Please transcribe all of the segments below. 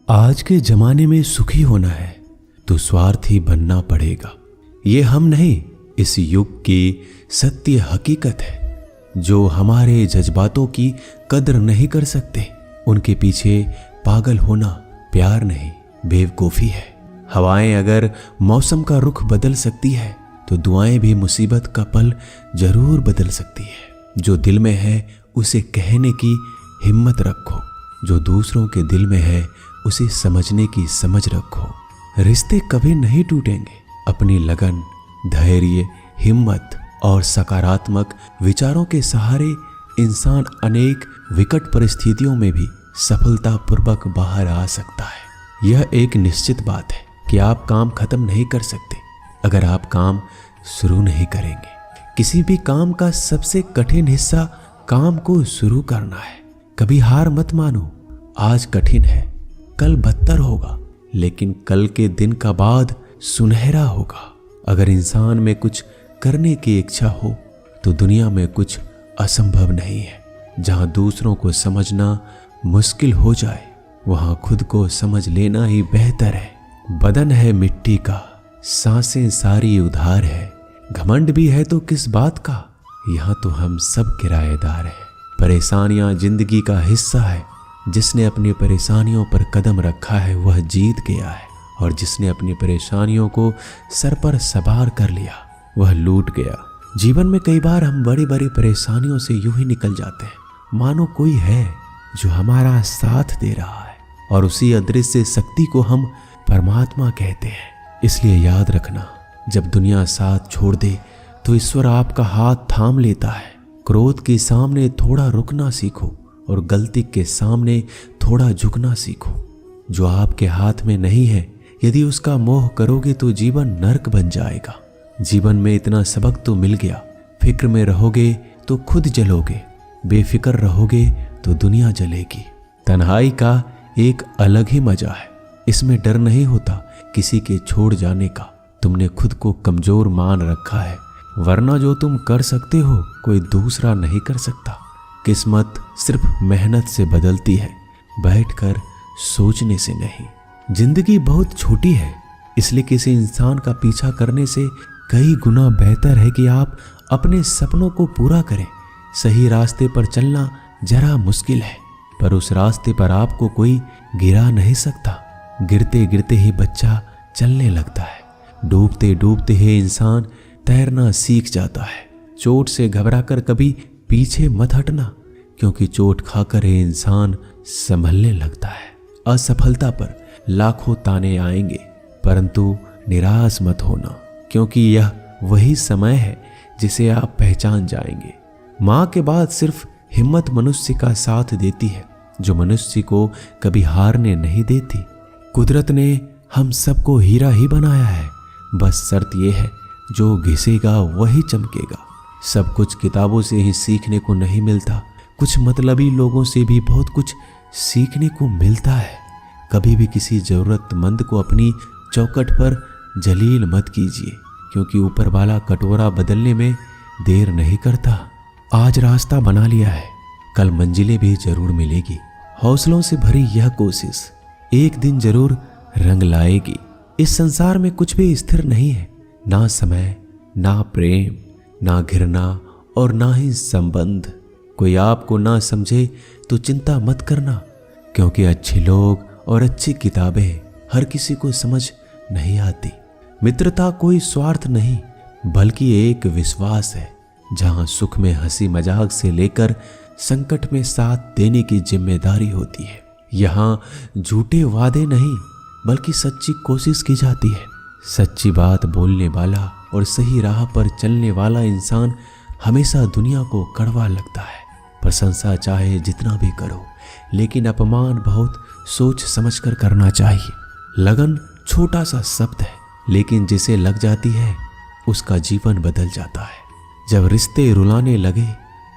आज के जमाने में सुखी होना है तो स्वार्थी बनना पड़ेगा। ये हम नहीं, इस युग की सत्य हकीकत है। जो हमारे जज्बातों की कदर नहीं कर सकते, उनके पीछे पागल होना प्यार नहीं, बेवकूफ़ी है। हवाएं अगर मौसम का रुख बदल सकती है तो दुआएं भी मुसीबत का पल जरूर बदल सकती है। जो दिल में है उसे कहने की हिम्मत रखो, जो दूसरों के दिल में है उसे समझने की समझ रखो। रिश्ते कभी नहीं टूटेंगे। अपनी लगन, धैर्य, हिम्मत और सकारात्मक विचारों के सहारे इंसान अनेक विकट परिस्थितियों में भी सफलतापूर्वक बाहर आ सकता है। यह एक निश्चित बात है कि आप काम खत्म नहीं कर सकते अगर आप काम शुरू नहीं करेंगे। किसी भी काम का सबसे कठिन हिस्सा काम को शुरू करना है। कभी हार मत मानो। आज कठिन है, कल बदतर होगा, लेकिन कल के दिन का बाद सुनहरा होगा। अगर इंसान में कुछ करने की इच्छा हो तो दुनिया में कुछ असंभव नहीं है। जहां दूसरों को समझना मुश्किल हो जाए, वहां खुद को समझ लेना ही बेहतर है। बदन है मिट्टी का, सांसें सारी उधार है। घमंड भी है तो किस बात का, यहाँ तो हम सब किराएदार हैं। परेशानियां जिंदगी का हिस्सा है। जिसने अपनी परेशानियों पर कदम रखा है वह जीत गया है, और जिसने अपनी परेशानियों को सर पर सवार कर लिया वह लूट गया। जीवन में कई बार हम बड़ी बड़ी परेशानियों से यूं ही निकल जाते हैं मानो कोई है जो हमारा साथ दे रहा है, और उसी अदृश्य शक्ति को हम परमात्मा कहते हैं। इसलिए याद रखना, जब दुनिया साथ छोड़ दे तो ईश्वर आपका हाथ थाम लेता है। क्रोध के सामने थोड़ा रुकना सीखो और गलती के सामने थोड़ा झुकना सीखो। जो आपके हाथ में नहीं है, यदि उसका मोह करोगे तो जीवन नर्क बन जाएगा। जीवन में इतना सबक तो मिल गया, फिक्र में रहोगे तो खुद जलोगे, बेफिक्र रहोगे तो दुनिया जलेगी। तन्हाई का एक अलग ही मजा है। इसमें डर नहीं होता किसी के छोड़ जाने का। तुमने खुद को कमजोर मान रखा है, वरना जो तुम कर सकते हो कोई दूसरा नहीं कर सकता। किस्मत सिर्फ मेहनत से बदलती है, बैठकर सोचने से नहीं। जिंदगी बहुत छोटी है, इसलिए किसी इंसान का पीछा करने से कई गुना बेहतर है कि आप अपने सपनों को पूरा करें। सही रास्ते पर चलना जरा मुश्किल है, पर उस रास्ते पर आपको कोई गिरा नहीं सकता। गिरते गिरते ही बच्चा चलने लगता है, डूबते डूबते ही इंसान तैरना सीख जाता है। चोट से घबराकर कभी पीछे मत हटना, क्योंकि चोट खाकर ही इंसान संभलने लगता है। असफलता पर लाखों ताने आएंगे, परंतु निराश मत होना, क्योंकि यह वही समय है जिसे आप पहचान जाएंगे। माँ के बाद सिर्फ हिम्मत मनुष्य का साथ देती है, जो मनुष्य को कभी हारने नहीं देती। कुदरत ने हम सबको हीरा ही बनाया है, बस शर्त यह है जो घिसेगा वही चमकेगा। सब कुछ किताबों से ही सीखने को नहीं मिलता, कुछ मतलबी लोगों से भी बहुत कुछ सीखने को मिलता है। कभी भी किसी जरूरतमंद को अपनी चौखट पर जलील मत कीजिए, क्योंकि ऊपर वाला कटोरा बदलने में देर नहीं करता। आज रास्ता बना लिया है, कल मंजिलें भी जरूर मिलेगी। हौसलों से भरी यह कोशिश एक दिन जरूर रंग लाएगी। इस संसार में कुछ भी स्थिर नहीं है, ना समय, ना प्रेम, ना घृणा और ना ही संबंध। कोई आपको ना समझे तो चिंता मत करना, क्योंकि अच्छे लोग और अच्छी किताबें हर किसी को समझ नहीं आती। मित्रता कोई स्वार्थ नहीं, बल्कि एक विश्वास है, जहां सुख में हंसी मजाक से लेकर संकट में साथ देने की जिम्मेदारी होती है। यहाँ झूठे वादे नहीं, बल्कि सच्ची कोशिश की जाती है। सच्ची बात बोलने वाला और सही राह पर चलने वाला इंसान हमेशा दुनिया को कड़वा लगता है। प्रशंसा चाहे जितना भी करो, लेकिन अपमान बहुत सोच समझकर करना चाहिए। लगन छोटा सा शब्द है, लेकिन जिसे लग जाती है उसका जीवन बदल जाता है। जब रिश्ते रुलाने लगे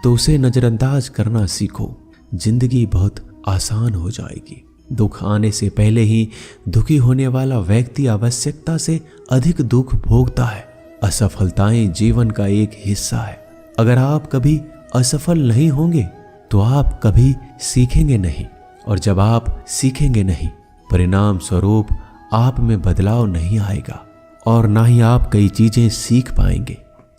तो उसे नजरअंदाज करना सीखो, जिंदगी बहुत आसान हो जाएगी। दुख आने से पहले ही दुखी होने वाला व्यक्ति आवश्यकता से अधिक दुख भोगता है। असफलताएं जीवन का एक हिस्सा है। अगर आप कभी असफल नहीं होंगे तो आप कभी सीखेंगे नहीं, और जब आप सीखेंगे नहीं परिणाम स्वरूप आप में बदलाव नहीं आएगा और ना ही आप कई चीजें सीख पाएंगे।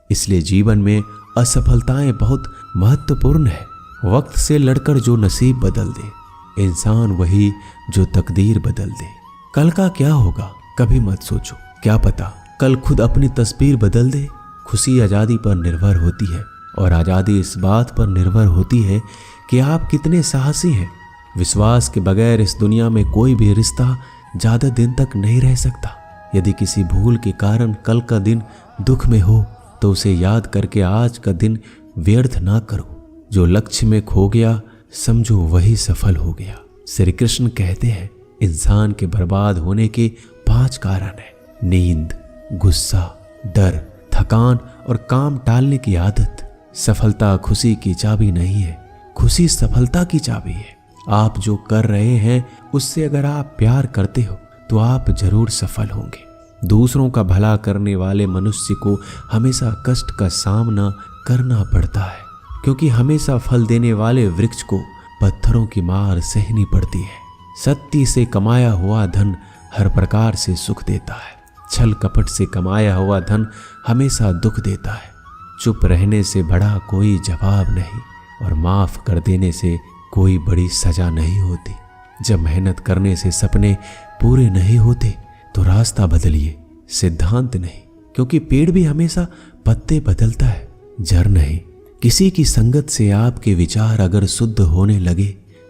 इसलिए जीवन में असफलताएं बहुत महत्वपूर्ण है। वक्त से लड़कर जो नसीब बदल दे, इंसान वही जो तकदीर बदल दे। कल का क्या होगा कभी मत सोचो, क्या पता कल खुद अपनी तस्वीर बदल दे। खुशी आज़ादी पर निर्भर होती है और आज़ादी इस बात पर निर्भर होती है कि आप कितने साहसी हैं। विश्वास के बगैर इस दुनिया में कोई भी रिश्ता ज़्यादा दिन तक नहीं रह सकता। यदि किसी भूल के कारण कल का दिन दुख में हो तो उसे याद करके आज का दिन व्यर्थ ना करो। जो लक्ष्य में खो गया समझो वही सफल हो गया। श्री कृष्ण कहते हैं इंसान के बर्बाद होने के 5 कारण हैं: नींद, गुस्सा, डर, थकान और काम टालने की आदत। सफलता खुशी की चाबी नहीं है, खुशी सफलता की चाबी है। आप जो कर रहे हैं उससे अगर आप प्यार करते हो तो आप जरूर सफल होंगे। दूसरों का भला करने वाले मनुष्य को हमेशा कष्ट का सामना करना पड़ता है, क्योंकि हमेशा फल देने वाले वृक्ष को पत्थरों की मार सहनी पड़ती है। सत्य से कमाया हुआ धन हर प्रकार से सुख देता है, छल कपट से कमाया हुआ धन हमेशा दुख देता है। चुप रहने से बड़ा कोई जवाब नहीं और माफ कर देने से कोई बड़ी सजा नहीं होती। जब मेहनत करने से सपने पूरे नहीं होते तो रास्ता बदलिए, सिद्धांत नहीं, क्योंकि पेड़ भी हमेशा पत्ते बदलता है, जड़ नहीं। किसी की संगत से आपके विचार अगर शुद्ध होने लगे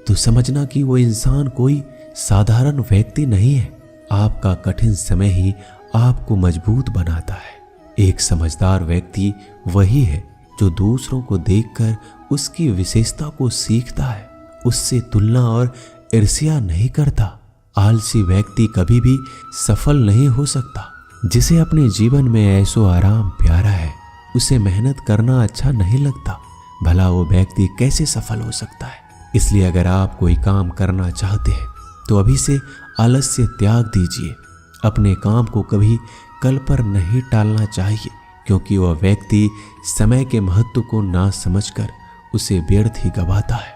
तो समझना कि वो इंसान कोई साधारण व्यक्ति नहीं है। आपका कठिन समय ही आपको मजबूत बनाता है। एक समझदार व्यक्ति वही है जो दूसरों को देखकर उसकी विशेषता को सीखता है, उससे तुलना और ईर्ष्या नहीं करता। आलसी व्यक्ति कभी भी सफल नहीं हो सकता। जिसे अपने जीवन में ऐसो आराम प्यारा है उसे मेहनत करना अच्छा नहीं लगता। भला वो व्यक्ति कैसे सफल हो सकता है। इसलिए अगर आप कोई काम करना चाहते हैं तो अभी से आलस्य त्याग दीजिए। अपने काम को कभी कल पर नहीं टालना चाहिए, क्योंकि वह व्यक्ति समय के महत्व को ना समझकर उसे व्यर्थ ही गवाता है।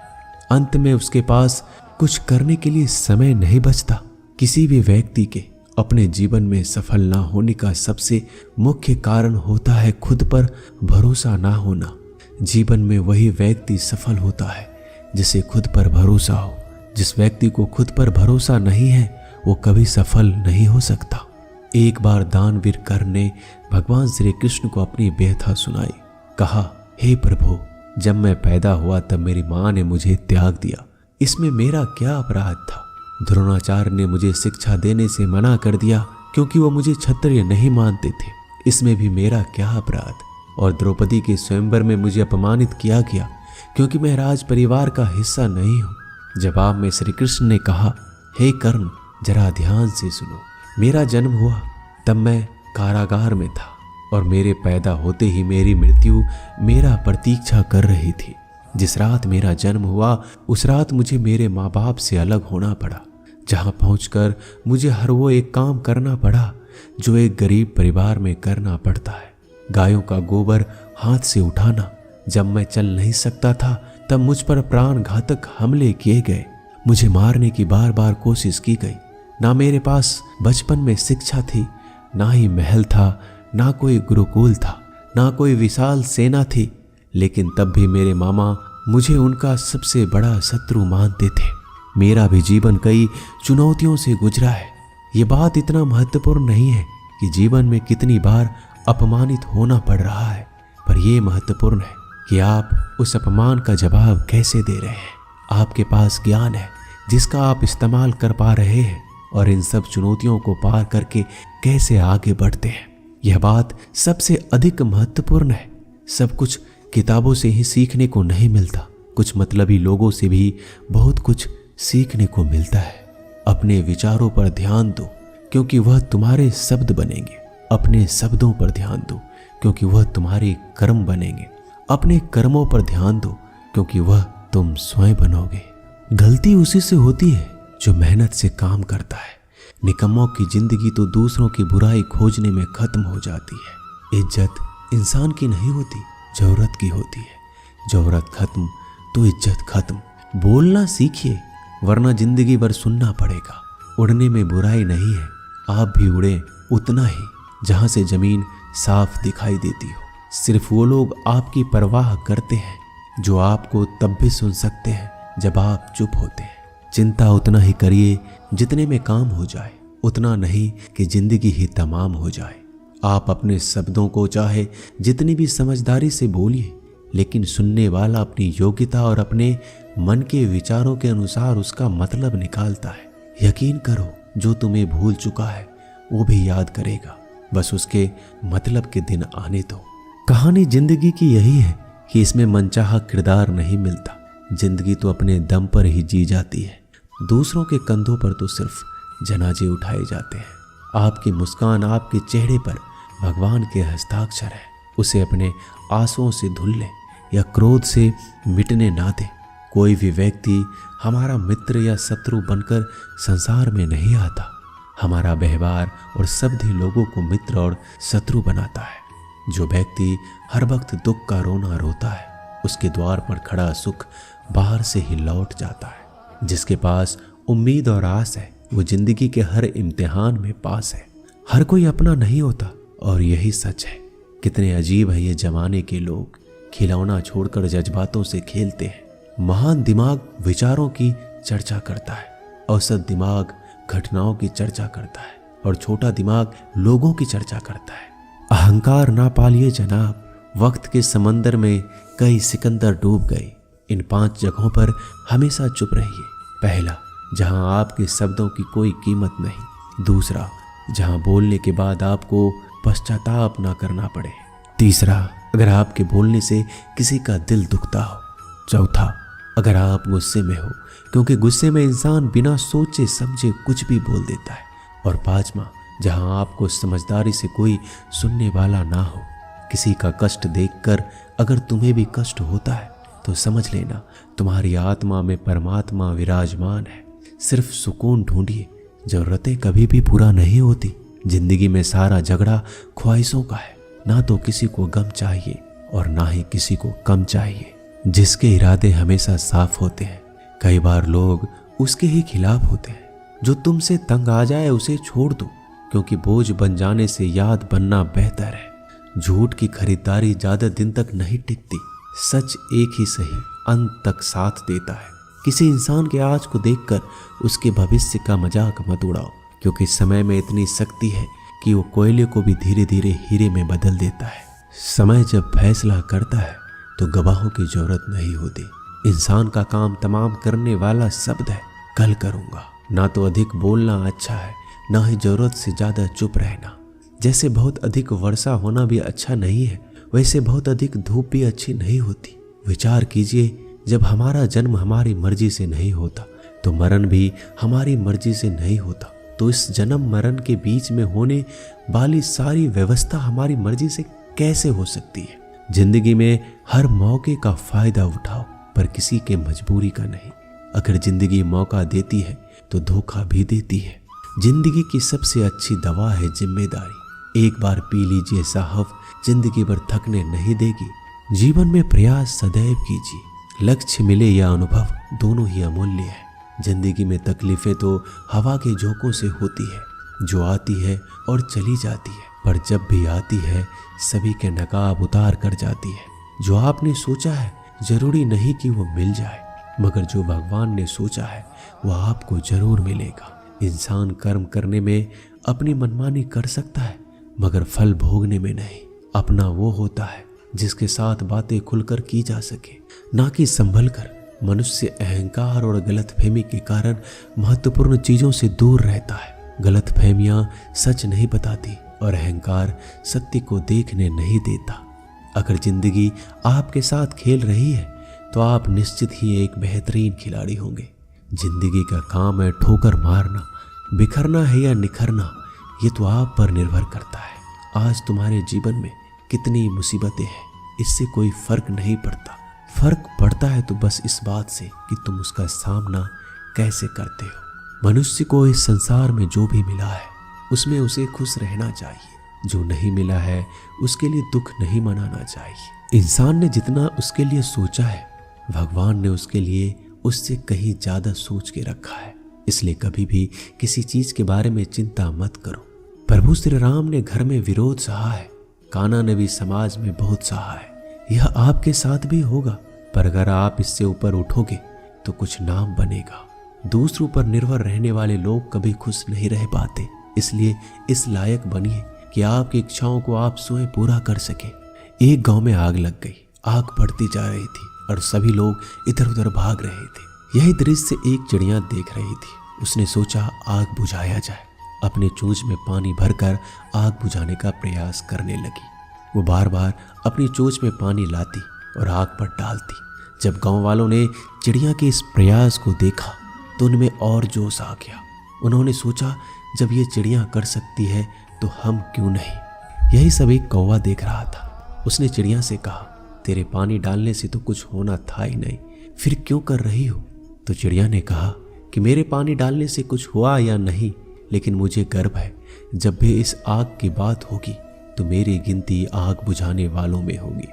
अंत में उसके पास कुछ करने के लिए समय नहीं बचता। किसी भी व्यक्ति के अपने जीवन में सफल ना होने का सबसे मुख्य कारण होता है खुद पर भरोसा ना होना। जीवन में वही व्यक्ति सफल होता है जिसे खुद पर भरोसा हो। जिस व्यक्ति को खुद पर भरोसा नहीं है वो कभी सफल नहीं हो सकता। एक बार दानवीर कर्ण ने भगवान श्री कृष्ण को अपनी व्यथा सुनाई। कहा, हे प्रभु, जब मैं पैदा हुआ तब मेरी माँ ने मुझे त्याग दिया, इसमें मेरा क्या अपराध था। द्रोणाचार्य ने मुझे शिक्षा देने से मना कर दिया क्योंकि वो मुझे क्षत्रिय नहीं मानते थे, इसमें भी मेरा क्या अपराध। और द्रौपदी के स्वयंवर में मुझे अपमानित किया गया क्योंकि मैं राज परिवार का हिस्सा नहीं हूँ। जवाब में श्री कृष्ण ने कहा, हे कर्ण, जरा ध्यान से सुनो। मेरा जन्म हुआ तब मैं कारागार में था और मेरे पैदा होते ही मेरी मृत्यु मेरा प्रतीक्षा कर रही थी। जिस रात मेरा जन्म हुआ उस रात मुझे मेरे माँ बाप से अलग होना पड़ा, जहाँ पहुँचकर मुझे हर वो एक काम करना पड़ा जो एक गरीब परिवार में करना पड़ता है। गायों का गोबर हाथ से उठाना। जब मैं चल नहीं सकता था तब मुझ पर प्राण घातक हमले किए गए। मुझे मारने की बार बार कोशिश की गई। ना मेरे पास बचपन में शिक्षा थी, ना ही महल था, ना कोई गुरुकुल था, ना कोई विशाल सेना थी, लेकिन तब भी मेरे मामा मुझे उनका सबसे बड़ा शत्रु मानते थे। मेरा भी जीवन कई चुनौतियों से गुजरा है। ये बात इतना महत्वपूर्ण नहीं है कि जीवन में कितनी बार अपमानित होना पड़ रहा है, पर यह महत्वपूर्ण है कि आप उस अपमान का जवाब कैसे दे रहे हैं। आपके पास ज्ञान है जिसका आप इस्तेमाल कर पा रहे हैं और इन सब चुनौतियों को पार करके कैसे आगे बढ़ते हैं, यह बात सबसे अधिक महत्वपूर्ण है। सब कुछ किताबों से ही सीखने को नहीं मिलता, कुछ मतलबी लोगों से भी बहुत कुछ सीखने को मिलता है। अपने विचारों पर ध्यान दो क्योंकि वह तुम्हारे शब्द बनेंगे। अपने शब्दों पर ध्यान दो क्योंकि वह तुम्हारे कर्म बनेंगे। अपने कर्मों पर ध्यान दो क्योंकि वह तुम स्वयं बनोगे। गलती उसी से होती है जो मेहनत से काम करता है। निकम्मों की जिंदगी तो दूसरों की बुराई खोजने में खत्म हो जाती है। इज्जत इंसान की नहीं होती, जरूरत की होती है। जरूरत खत्म तो इज्जत खत्म। बोलना सीखिए वरना जिंदगी भर सुनना पड़ेगा। उड़ने में बुराई नहीं है, आप भी उड़े उतना ही जहां से जमीन साफ दिखाई देती हो। सिर्फ वो लोग आपकी परवाह करते हैं जो आपको तब भी सुन सकते हैं जब आप चुप होते हैं। चिंता उतना ही करिए जितने में काम हो जाए, उतना नहीं कि जिंदगी ही तमाम हो जाए। आप अपने शब्दों को चाहे जितनी भी समझदारी से बोलिए, लेकिन सुनने वाला अपनी योग्यता और अपने मन के विचारों के अनुसार उसका मतलब निकालता है। यकीन करो, जो तुम्हें भूल चुका है वो भी याद करेगा, बस उसके मतलब के दिन आने दो। कहानी जिंदगी की यही है कि इसमें मनचाहा किरदार नहीं मिलता। जिंदगी तो अपने दम पर ही जी जाती है, दूसरों के कंधों पर तो सिर्फ जनाजे उठाए जाते हैं। आपकी मुस्कान, आपके चेहरे पर भगवान के हस्ताक्षर है। उसे अपने आंसुओं से धुल ले या क्रोध से मिटने ना दे। कोई भी व्यक्ति हमारा मित्र या शत्रु बनकर संसार में नहीं आता। हमारा व्यवहार और शब्द ही लोगों को मित्र और शत्रु बनाता है। जो व्यक्ति हर वक्त दुख का रोना रोता है, उसके द्वार पर खड़ा सुख बाहर से ही लौट जाता है। जिसके पास उम्मीद और आस है, वो जिंदगी के हर इम्तिहान में पास है। हर कोई अपना नहीं होता और यही सच है। कितने अजीब है ये जमाने के लोग, खिलौना छोड़कर जज्बातों से खेलते हैं। महान दिमाग विचारों की चर्चा करता है, औसत दिमाग घटनाओं की चर्चा करता है और छोटा दिमाग लोगों की चर्चा करता है। अहंकार ना पालिए जनाब, वक्त के समंदर में कई सिकंदर डूब गए। इन 5 जगहों पर हमेशा चुप रहिए। पहला, जहां आपके शब्दों की कोई कीमत नहीं। दूसरा, जहां बोलने के बाद आपको पश्चाताप ना करना पड़े। तीसरा, अगर आपके बोलने से किसी का दिल दुखता हो। चौथा, अगर आप गुस्से में हो, क्योंकि गुस्से में इंसान बिना सोचे समझे कुछ भी बोल देता है। और पांचवा, जहां आपको समझदारी से कोई सुनने वाला ना हो। किसी का कष्ट देखकर अगर तुम्हें भी कष्ट होता है तो समझ लेना तुम्हारी आत्मा में परमात्मा विराजमान है। सिर्फ सुकून ढूंढिए, जरूरतें कभी भी पूरा नहीं होती। जिंदगी में सारा झगड़ा ख्वाहिशों का है। ना तो किसी को गम चाहिए और ना ही किसी को कम चाहिए। जिसके इरादे हमेशा साफ होते हैं, कई बार लोग उसके ही खिलाफ होते हैं। जो तुमसे तंग आ जाए उसे छोड़ दो, क्योंकि बोझ बन जाने से याद बनना बेहतर है। झूठ की खरीदारी ज्यादा दिन तक नहीं टिकती। सच एक ही सही अंत तक साथ देता है। किसी इंसान के आज को देखकर उसके भविष्य का मजाक मत उड़ाओ, क्योंकि समय में इतनी शक्ति है कि वो कोयले को भी धीरे धीरे हीरे में बदल देता है। समय जब फैसला करता है तो गवाहों की जरूरत नहीं होती। इंसान का काम तमाम करने वाला शब्द है, कल करूंगा। ना तो अधिक बोलना अच्छा है, ना ही जरूरत से ज्यादा चुप रहना। जैसे बहुत अधिक वर्षा होना भी अच्छा नहीं है, वैसे बहुत अधिक धूप भी अच्छी नहीं होती। विचार कीजिए, जब हमारा जन्म हमारी मर्जी से नहीं होता तो मरण भी हमारी मर्जी से नहीं होता। तो इस जन्म मरण के बीच में होने वाली सारी व्यवस्था हमारी मर्जी से कैसे हो सकती है? जिंदगी में हर मौके का फायदा उठाओ, पर किसी के मजबूरी का नहीं। अगर जिंदगी मौका देती है तो धोखा भी देती है। जिंदगी की सबसे अच्छी दवा है जिम्मेदारी। एक बार पी लीजिए साहब, जिंदगी भर थकने नहीं देगी। जीवन में प्रयास सदैव कीजिए। लक्ष्य मिले या अनुभव, दोनों ही अमूल्य है। जिंदगी में तकलीफें तो हवा के झोंकों से होती है, जो आती है और चली जाती है, पर जब भी आती है सभी के नकाब उतार कर जाती है। जो आपने सोचा है जरूरी नहीं कि वो मिल जाए, मगर जो भगवान ने सोचा है वह आपको जरूर मिलेगा। इंसान कर्म करने में अपनी मनमानी कर सकता है, मगर फल भोगने में नहीं। अपना वो होता है जिसके साथ बातें खुलकर की जा सके, ना कि संभल कर। मनुष्य अहंकार और गलतफहमी के कारण महत्वपूर्ण चीजों से दूर रहता है। गलतफहमियां सच नहीं बताती और अहंकार सत्य को देखने नहीं देता। अगर जिंदगी आपके साथ खेल रही है तो आप निश्चित ही एक बेहतरीन खिलाड़ी होंगे। जिंदगी का काम है ठोकर मारना, बिखरना है या निखरना, ये तो आप पर निर्भर करता है। आज तुम्हारे जीवन में कितनी मुसीबतें हैं, इससे कोई फर्क नहीं पड़ता। फर्क पड़ता है तो बस इस बात से कि तुम उसका सामना कैसे करते हो। मनुष्य को इस संसार में जो भी मिला है उसमें उसे खुश रहना चाहिए। जो नहीं मिला है उसके लिए दुख नहीं मनाना चाहिए। इंसान ने जितना उसके लिए सोचा है, भगवान ने उसके लिए उससे कहीं ज्यादा सोच के रखा है। इसलिए कभी भी किसी चीज के बारे में चिंता मत करो। प्रभु श्री राम ने घर में विरोध सहा है, कान्हा ने भी समाज में बहुत सहा है। यह आपके साथ भी होगा, पर अगर आप इससे ऊपर उठोगे तो कुछ नाम बनेगा। दूसरों पर निर्भर रहने वाले लोग कभी खुश नहीं रह पाते, इसलिए इस लायक बनिए कि आपकी इच्छाओं को आप स्वयं पूरा कर सके। एक गांव में आग लग गई। आग बढ़ती जा रही थी और सभी लोग इधर उधर भाग रहे थे। यही दृश्य एक चिड़िया देख रही थी। उसने सोचा आग बुझाया जाए। अपने चोंच में पानी भरकर आग बुझाने का प्रयास करने लगी। वो बार बार अपनी चोंच में पानी लाती और आग पर डालती। जब गांव वालों ने चिड़िया के इस प्रयास को देखा तो उनमें और जोश आ गया। उन्होंने सोचा जब ये चिड़िया कर सकती है तो हम क्यों नहीं। यही सब एक कौवा देख रहा था। उसने चिड़िया से कहा, तेरे पानी डालने से तो कुछ होना था ही नहीं, फिर क्यों कर रही हो। तो चिड़िया ने कहा कि मेरे पानी डालने से कुछ हुआ या नहीं, लेकिन मुझे गर्व है जब भी इस आग की बात होगी तो मेरी गिनती आग बुझाने वालों में होगी,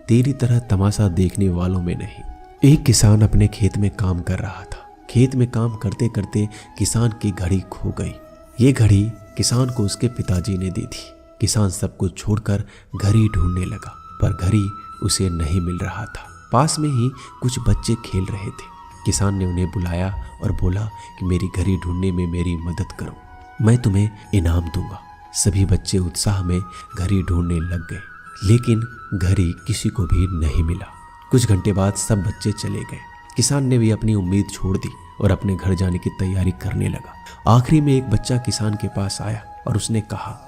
तेरी तरह तमाशा देखने वालों में नहीं। एक किसान अपने खेत में काम कर रहा था। खेत में काम करते करते किसान की घड़ी खो गई। ये घड़ी किसान को उसके पिताजी ने दी थी। किसान सब कुछ छोड़कर घड़ी ढूंढने लगा, पर घड़ी उसे नहीं मिल रहा था। पास में ही कुछ बच्चे खेल रहे थे। किसान ने उन्हें बुलाया और बोला कि मेरी घड़ी ढूंढने में मेरी मदद करो, मैं तुम्हें इनाम दूंगा। सभी बच्चे उत्साह में घड़ी ढूंढने लग गए, लेकिन घड़ी किसी को भी नहीं मिला। कुछ घंटे बाद सब बच्चे चले गए। किसान ने भी अपनी उम्मीद छोड़ दी और अपने घर जाने की तैयारी करने लगा। आखिरी में एक बच्चा किसान के पास आया और उसने कहा,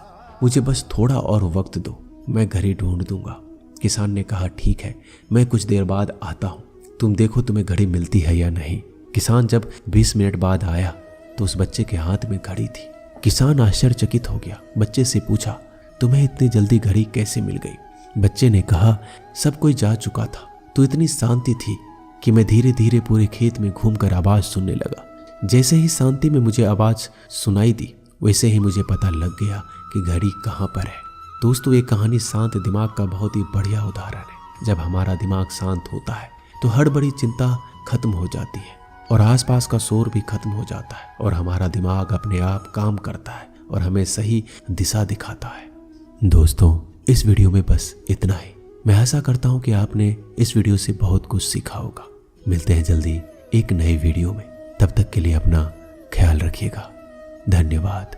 मुझे बस थोड़ा और वक्त दो, मैं घड़ी ढूंढ दूंगा। किसान ने कहा, ठीक है, मैं कुछ देर बाद आता हूँ, तुम देखो तुम्हें घड़ी मिलती है या नहीं। किसान जब 20 मिनट बाद आया तो उस बच्चे के हाथ में घड़ी थी। किसान आश्चर्यचकित हो गया। बच्चे से पूछा, तुम्हें इतनी जल्दी घड़ी कैसे मिल गई। बच्चे ने कहा, सब कोई जा चुका था तो इतनी शांति थी कि मैं धीरे धीरे पूरे खेत में घूमकर आवाज सुनने लगा। जैसे ही शांति में मुझे आवाज सुनाई दी, वैसे ही मुझे पता लग गया कि घड़ी कहाँ पर है। दोस्तों, ये कहानी शांत दिमाग का बहुत ही बढ़िया उदाहरण है। जब हमारा दिमाग शांत होता है तो हर बड़ी चिंता खत्म हो जाती है और आसपास का शोर भी खत्म हो जाता है और हमारा दिमाग अपने आप काम करता है और हमें सही दिशा दिखाता है। दोस्तों, इस वीडियो में बस इतना ही। मैं आशा करता हूँ कि आपने इस वीडियो से बहुत कुछ सीखा होगा। मिलते हैं जल्दी एक नए वीडियो में। तब तक के लिए अपना ख्याल रखिएगा। धन्यवाद।